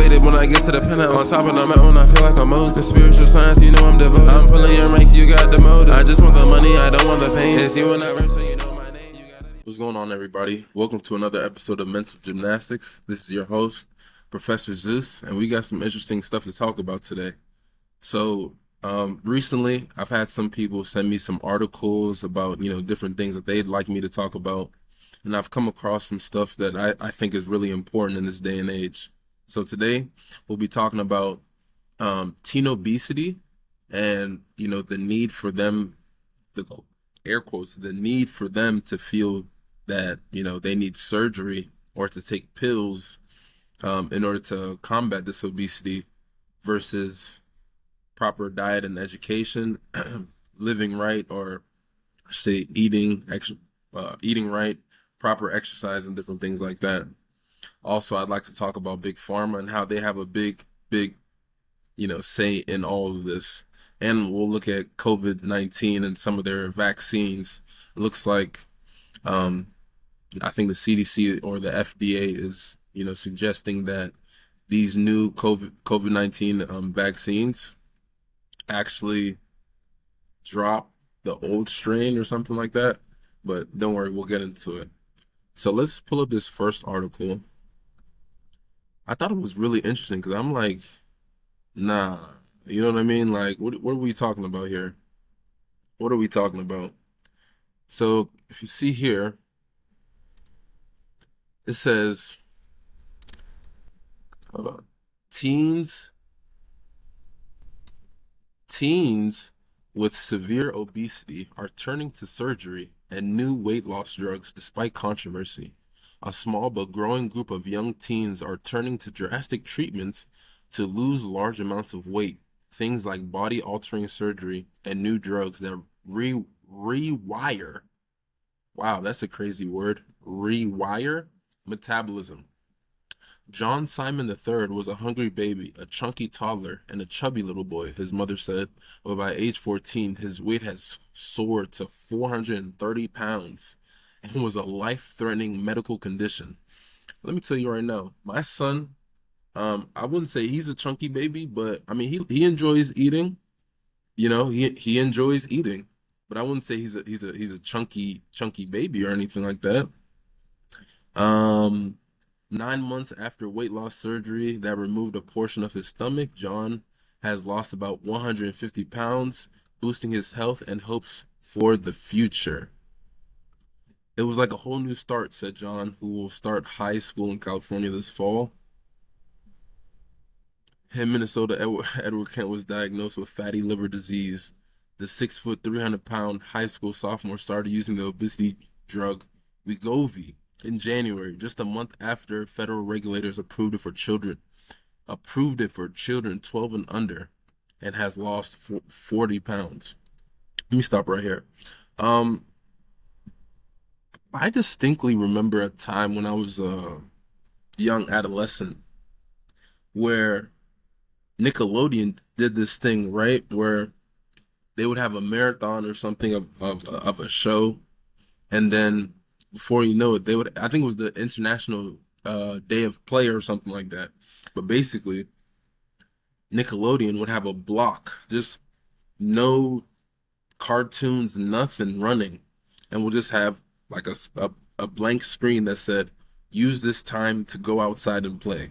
elevated when I get to the penthouse. On top of the mountain, I feel like I'm Moses. In spiritual science, you know I'm devoted. I'm pulling your rank, you got the motive. I just want the money, I don't want the fame. It's you and I verse, so you know my name. What's going on, everybody? Welcome to another episode of Mental Gymnastics. This is your host, Professor Zeus, and we got some interesting stuff to talk about today. So, recently, I've had some people send me some articles about, different things that they'd like me to talk about, and I've come across some stuff that I think is really important in this day and age. So today, we'll be talking about teen obesity and, the need for them, the air quotes, the need for them to feel that, they need surgery or to take pills in order to combat this obesity versus proper diet and education, living right, or say eating right, proper exercise, and different things like that. Also, I'd like to talk about Big Pharma and how they have a big, say in all of this. And we'll look at COVID-19 and some of their vaccines. It looks like, I think the CDC or the FDA is, suggesting that these new COVID-19 vaccines actually drop the old strain or something like that. But don't worry, we'll get into it. So let's pull up this first article. I thought it was really interesting because I'm like, nah, you know what I mean? Like, what are we talking about here? What are we talking about? So if you see here, it says, hold on, teens with severe obesity are turning to surgery and new weight loss drugs despite controversy. A small but growing group of young teens are turning to drastic treatments to lose large amounts of weight, things like body-altering surgery and new drugs that rewire, wow, that's a crazy word, rewire metabolism. John Simon III was a hungry baby, a chunky toddler, and a chubby little boy, his mother said, but by age 14, his weight had soared to 430 pounds and was a life-threatening medical condition. Let me tell you right now, my son, I wouldn't say he's a chunky baby, but I mean he enjoys eating. He enjoys eating, but I wouldn't say he's a chunky baby or anything like that. 9 months after weight loss surgery that removed a portion of his stomach, John has lost about 150 pounds, boosting his health and hopes for the future. It was like a whole new start, said John, who will start high school in California this fall. In Minnesota, Edward Kent was diagnosed with fatty liver disease. The 6', 300-pound high school sophomore started using the obesity drug Wegovy in January, just a month after federal regulators approved it for children 12 and under, and has lost 40 pounds. Let me stop right here. I distinctly remember a time when I was a young adolescent where Nickelodeon did this thing, right? Where they would have a marathon or something of a show, and then before you know it, I think it was the International Day of Play or something like that. But basically, Nickelodeon would have a block, just no cartoons, nothing running, and we'll just have like a blank screen that said, use this time to go outside and play.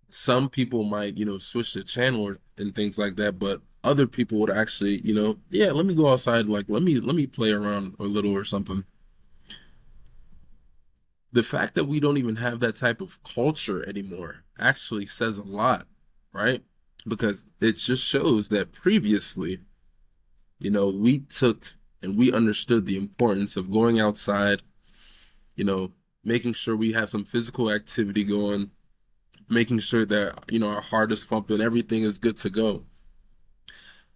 Some people might, switch the channel and things like that, but other people would actually, yeah, let me go outside, like let me play around a little or something. The fact that we don't even have that type of culture anymore actually says a lot, right? Because it just shows that previously, we took and we understood the importance of going outside, making sure we have some physical activity going, making sure that, our heart is pumping, everything is good to go.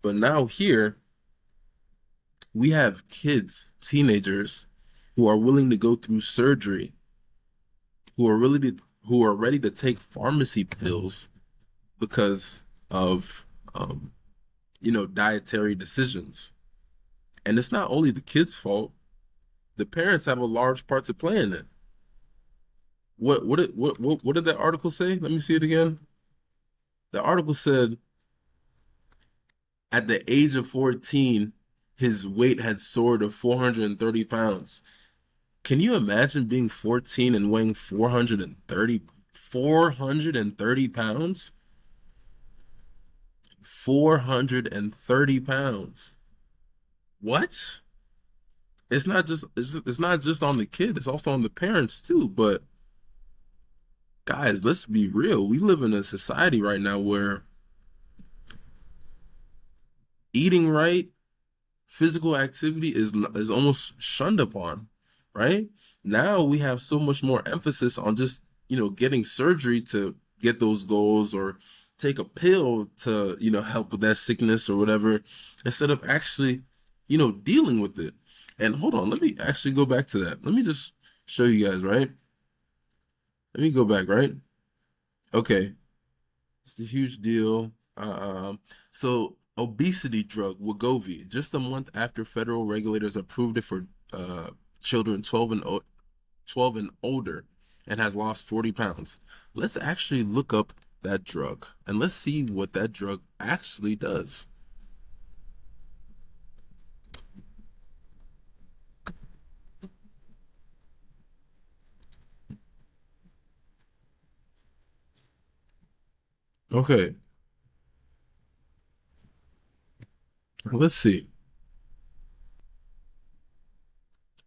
But now here, we have kids, teenagers, who are willing to go through surgery, who are ready to take pharmacy pills because of, dietary decisions. And it's not only the kids' fault. The parents have a large part to play in it. what did that article say? Let me see it again. The article said at the age of 14, his weight had soared to 430 pounds. Can you imagine being 14 and weighing 430 pounds? 430 pounds. What? It's not just on the kid, it's also on the parents too. But guys, let's be real. We live in a society right now where eating right, physical activity is almost shunned upon, right? Now we have so much more emphasis on just, getting surgery to get those goals, or take a pill to, help with that sickness or whatever, instead of actually, dealing with it. And hold on, let me actually go back to that. Let me just show you guys, right? Let me go back, right? Okay, it's a huge deal. So obesity drug Wegovy, just a month after federal regulators approved it for children 12 and older, and has lost 40 pounds. Let's actually look up that drug and let's see what that drug actually does. Okay, let's see.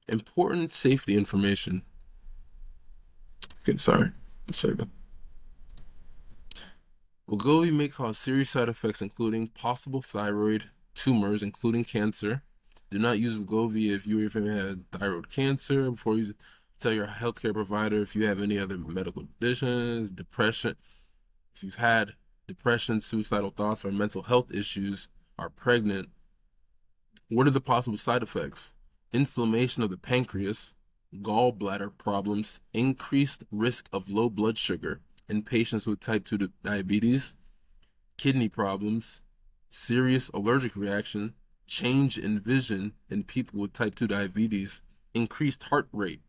Important safety information. Okay, sorry. A second. Wegovy may cause serious side effects, including possible thyroid tumors, including cancer. Do not use Wegovy if you or your family had thyroid cancer. Before you tell your healthcare provider if you have any other medical conditions, depression. If you've had depression, suicidal thoughts, or mental health issues, are pregnant. What are the possible side effects? Inflammation of the pancreas, gallbladder problems, increased risk of low blood sugar in patients with type 2 diabetes, kidney problems, serious allergic reaction, change in vision in people with type 2 diabetes, increased heart rate.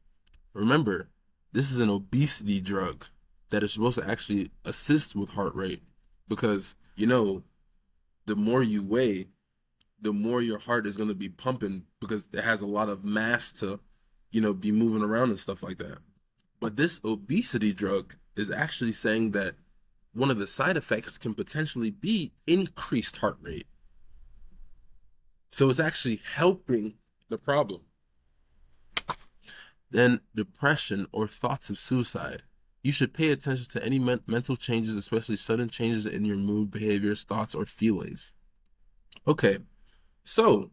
Remember, this is an obesity drug that is supposed to actually assist with heart rate, because, the more you weigh, the more your heart is going to be pumping, because it has a lot of mass to, be moving around and stuff like that. But this obesity drug is actually saying that one of the side effects can potentially be increased heart rate. So it's actually helping the problem. Then depression or thoughts of suicide. You should pay attention to any mental changes, especially sudden changes in your mood, behaviors, thoughts, or feelings. Okay, so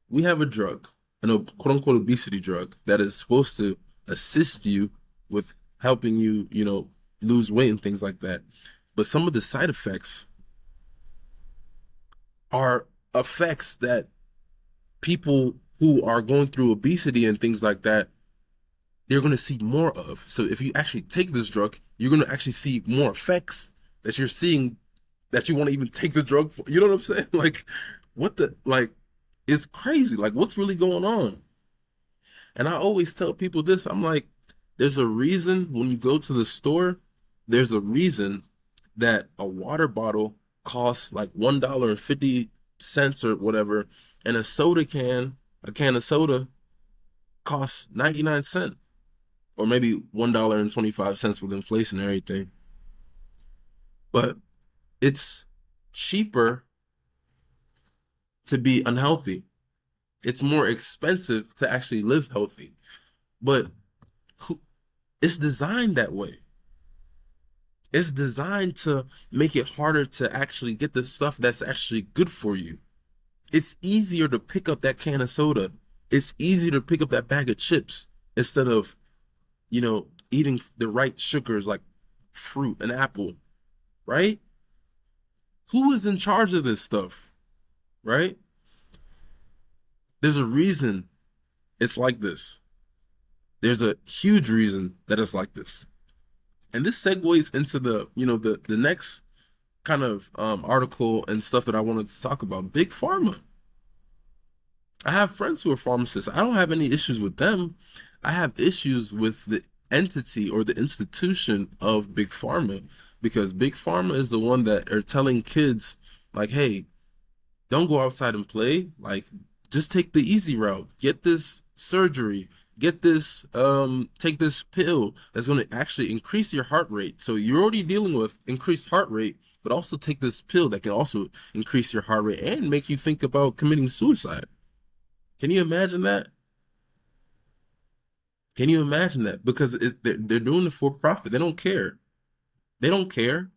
we have a drug, quote unquote obesity drug, that is supposed to assist you with helping you, lose weight and things like that. But some of the side effects are effects that people who are going through obesity and things like that, they're going to see more of. So if you actually take this drug, you're going to actually see more effects that you're seeing, that you want to even take the drug for. You know what I'm saying? It's crazy. Like, what's really going on? And I always tell people this. I'm like, there's a reason when you go to the store, there's a reason that a water bottle costs like $1.50 or whatever, and a can of soda costs 99 cents, or maybe $1.25 with inflation and everything. But it's cheaper to be unhealthy. It's more expensive to actually live healthy. But it's designed that way. It's designed to make it harder to actually get the stuff that's actually good for you. It's easier to pick up that can of soda. It's easier to pick up that bag of chips instead of, eating the right sugars like fruit and apple, right? Who is in charge of this stuff, right? There's a reason it's like this. There's a huge reason that it's like this. And this segues into the next kind of article and stuff that I wanted to talk about. Big Pharma. I have friends who are pharmacists. I don't have any issues with them. I have issues with the entity or the institution of Big Pharma, because Big Pharma is the one that are telling kids like, hey, don't go outside and play. Like, just take the easy route. Get this surgery. Get this, take this pill that's going to actually increase your heart rate. So you're already dealing with increased heart rate, but also take this pill that can also increase your heart rate and make you think about committing suicide. Can you imagine that? Can you imagine that? Because they're doing it for profit. They don't care. They don't care.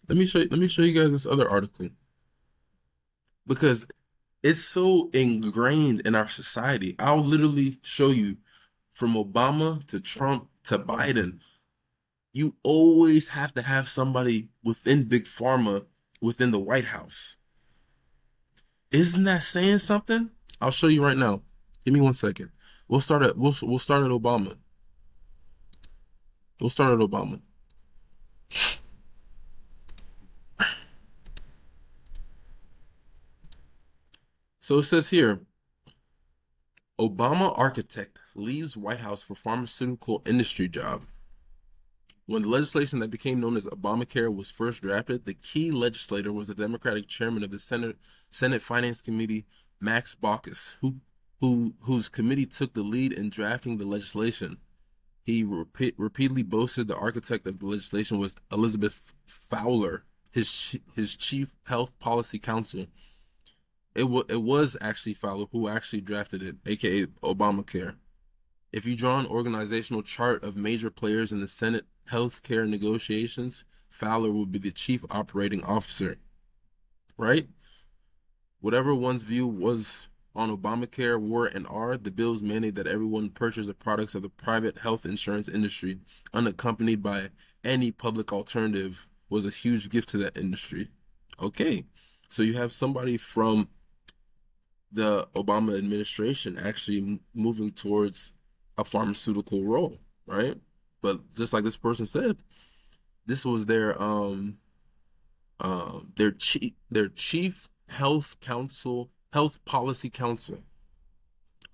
Let me show you guys this other article because it's so ingrained in our society. I'll literally show you from Obama to Trump to Biden. You always have to have somebody within Big Pharma within the White House. Isn't that saying something? I'll show you right now. Give me 1 second. We'll start at Obama. We'll start at Obama. So it says here, Obama architect leaves White House for pharmaceutical industry job. When the legislation that became known as Obamacare was first drafted, the key legislator was the Democratic chairman of the Senate Finance Committee, Max Baucus, whose committee took the lead in drafting the legislation. He repeatedly boasted the architect of the legislation was Elizabeth Fowler, his chief health policy counsel. It was actually Fowler who actually drafted it, aka Obamacare. If you draw an organizational chart of major players in the Senate healthcare negotiations, Fowler would be the chief operating officer, right? Whatever one's view was on Obamacare were and are, the bills mandate that everyone purchase the products of the private health insurance industry, unaccompanied by any public alternative, was a huge gift to that industry. Okay, so you have somebody from the Obama administration actually moving towards a pharmaceutical role, right? But just like this person said, this was their chief health policy council.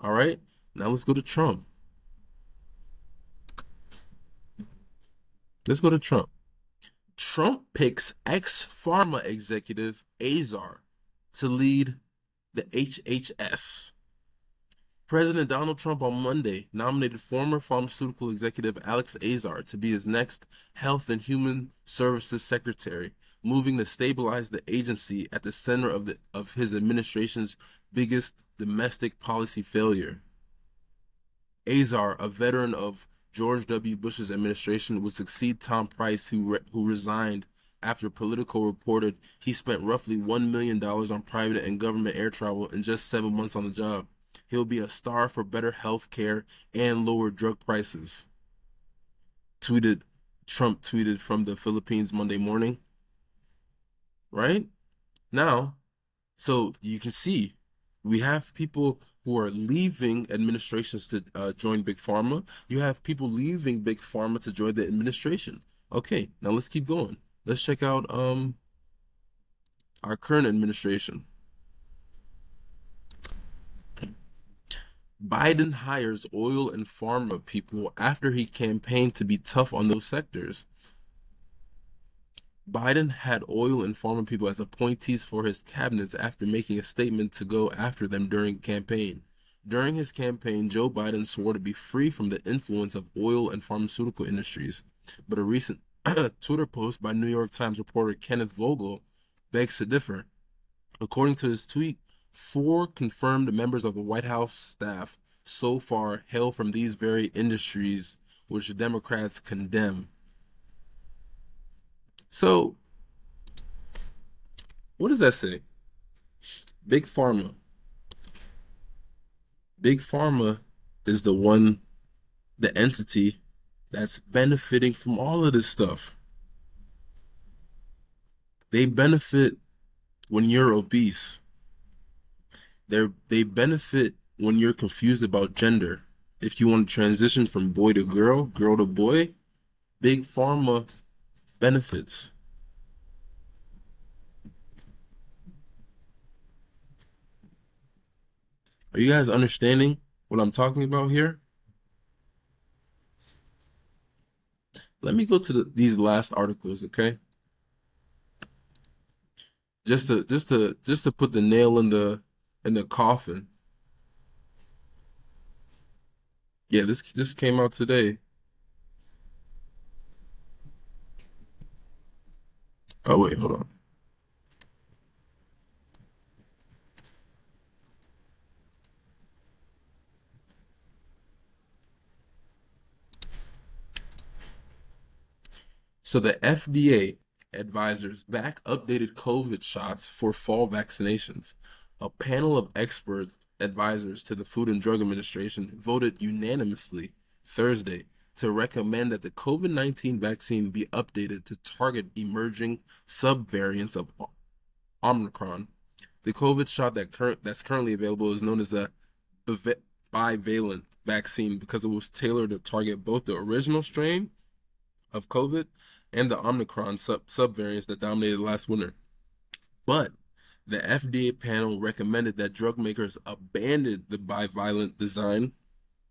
All right, now let's go to Trump. Let's go to Trump. Trump picks ex-pharma executive Azar to lead the HHS. President Donald Trump on Monday nominated former pharmaceutical executive Alex Azar to be his next Health and Human Services Secretary, moving to stabilize the agency at the center of his administration's biggest domestic policy failure. Azar, a veteran of George W. Bush's administration, would succeed Tom Price, who resigned after Politico reported he spent roughly $1 million on private and government air travel in just 7 months on the job. He'll be a star for better health care and lower drug prices. Trump tweeted from the Philippines Monday morning. Right? Now, so you can see we have people who are leaving administrations to join Big Pharma. You have people leaving Big Pharma to join the administration. Okay, now let's keep going. Let's check out our current administration. Biden hires oil and pharma people after he campaigned to be tough on those sectors. Biden had oil and pharma people as appointees for his cabinets after making a statement to go after them during campaign. During his campaign, Joe Biden swore to be free from the influence of oil and pharmaceutical industries, but a recent Twitter post by New York Times reporter Kenneth Vogel begs to differ. According to his tweet, 4 confirmed members of the White House staff so far hail from these very industries, which the Democrats condemn. So, what does that say? Big Pharma. Big Pharma is the entity that's benefiting from all of this stuff. They benefit when you're obese. They benefit when you're confused about gender. If you want to transition from boy to girl, girl to boy, Big Pharma benefits. Are you guys understanding what I'm talking about here? Let me go to these last articles, okay? Just to put the nail in the coffin. Yeah, this just came out today. Oh wait, hold on. So the FDA advisors back updated COVID shots for fall vaccinations. A panel of expert advisors to the Food and Drug Administration voted unanimously Thursday to recommend that the COVID-19 vaccine be updated to target emerging subvariants of Omicron. The COVID shot that's currently available is known as the bivalent vaccine because it was tailored to target both the original strain of COVID and the Omicron subvariants that dominated last winter. But the FDA panel recommended that drug makers abandon the bivalent design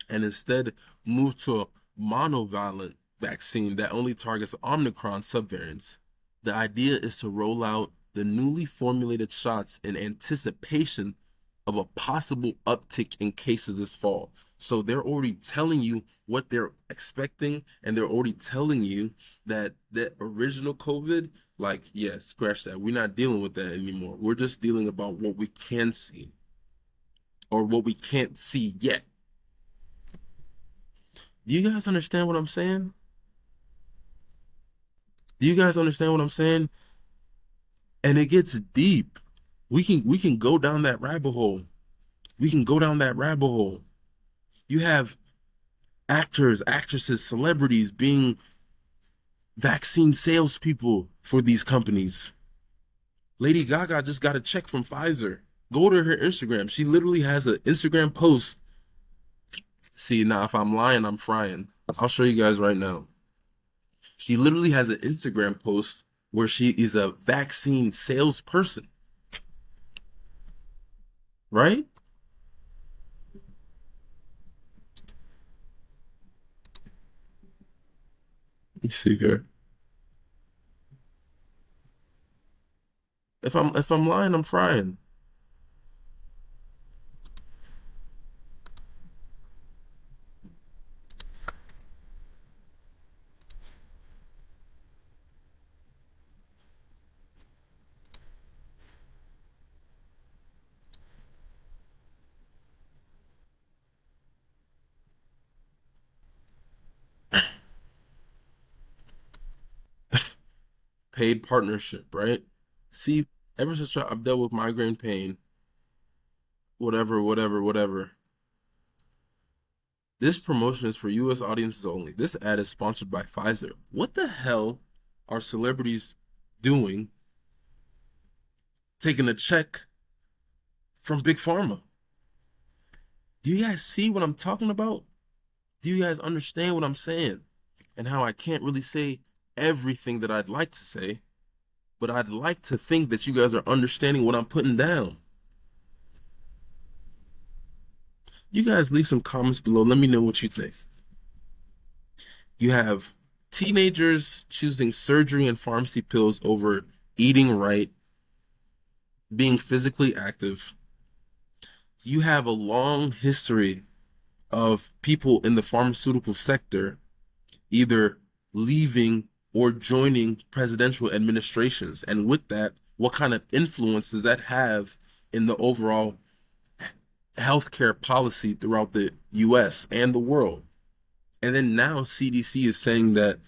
and instead move to a monovalent vaccine that only targets Omicron subvariants. The idea is to roll out the newly formulated shots in anticipation of a possible uptick in cases this fall. So they're already telling you what they're expecting, and they're already telling you that the original COVID, like, yeah, scratch that. We're not dealing with that anymore. We're just dealing about what we can see or what we can't see yet. Do you guys understand what I'm saying? Do you guys understand what I'm saying? And it gets deep. We can go down that rabbit hole. We can go down that rabbit hole. You have actors, actresses, celebrities being vaccine salespeople for these companies. Lady Gaga just got a check from Pfizer. Go to her Instagram. She literally has an Instagram post. See, now if I'm lying, I'm frying. I'll show you guys right now. She literally has an Instagram post where she is a vaccine salesperson, right? Let me see here. If I'm lying, I'm frying. Paid partnership, right? See, ever since I've dealt with migraine pain, whatever, whatever, whatever. This promotion is for US audiences only. This ad is sponsored by Pfizer. What the hell are celebrities doing taking a check from Big Pharma? Do you guys see what I'm talking about? Do you guys understand what I'm saying? And how I can't really say everything that I'd like to say, but I'd like to think that you guys are understanding what I'm putting down. You guys leave some comments below. Let me know what you think. You have teenagers choosing surgery and pharmacy pills over eating right, being physically active. You have a long history of people in the pharmaceutical sector either leaving or joining presidential administrations. And with that, what kind of influence does that have in the overall healthcare policy throughout the US and the world? And then now CDC is saying that,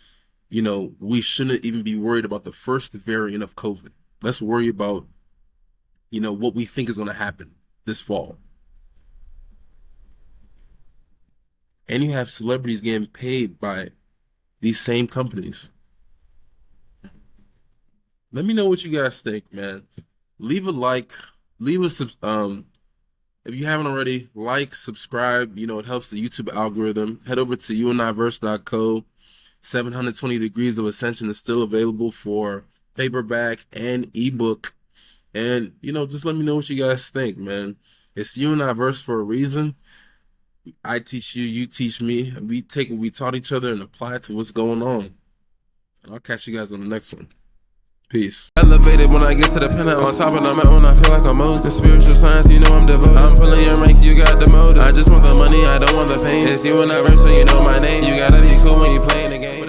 we shouldn't even be worried about the first variant of COVID. Let's worry about, what we think is going to happen this fall. And you have celebrities getting paid by these same companies. Let me know what you guys think, man. Leave a like, if you haven't already, like, subscribe. It helps the YouTube algorithm. Head over to youandiverse.co. 720 Degrees of Ascension is still available for paperback and ebook. And, just let me know what you guys think, man. It's you and I verse for a reason. I teach you, you teach me. We take what we taught each other and apply it to what's going on. And I'll catch you guys on the next one. Peace. Elevated when I get to the penthouse. On top and on my own, I feel like I'm Moses. In spiritual science, you know I'm devoted. I'm pulling your rank, you got the motive. I just want the money, I don't want the fame. It's you and I verse, so you know my name. You gotta be cool when you playing the game.